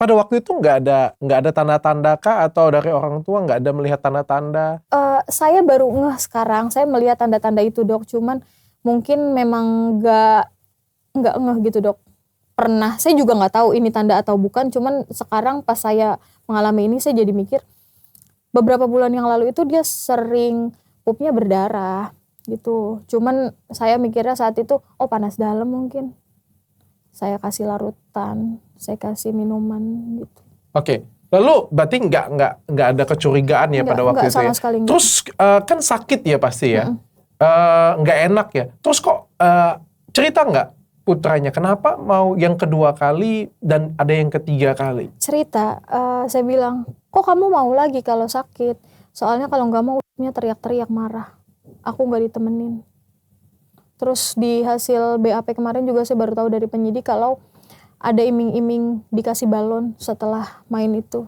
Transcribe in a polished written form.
pada waktu itu nggak ada tanda-tanda kah atau dari orang tua nggak ada melihat tanda-tanda? Saya baru ngeh sekarang, saya melihat tanda-tanda itu Dok, cuman mungkin memang nggak ngeh gitu Dok. Pernah, saya juga nggak tahu ini tanda atau bukan, cuman sekarang pas saya mengalami ini saya jadi mikir, beberapa bulan yang lalu itu dia sering pupnya berdarah gitu. Cuman saya mikirnya saat itu, oh panas dalam mungkin. Saya kasih larutan, saya kasih minuman gitu. Oke. Lalu berarti nggak ada kecurigaan ya pada waktu itu Sama ya. sekali enggak. Terus kan sakit ya pasti ya. Mm-mm. Nggak enak ya. Terus kok cerita nggak putranya kenapa mau yang kedua kali dan ada yang ketiga kali? Cerita, saya bilang, kok kamu mau lagi kalau sakit? Soalnya kalau nggak mau punya teriak-teriak marah. Aku nggak ditemenin. Terus di hasil BAP kemarin juga saya baru tahu dari penyidik kalau ada iming-iming dikasih balon setelah main itu.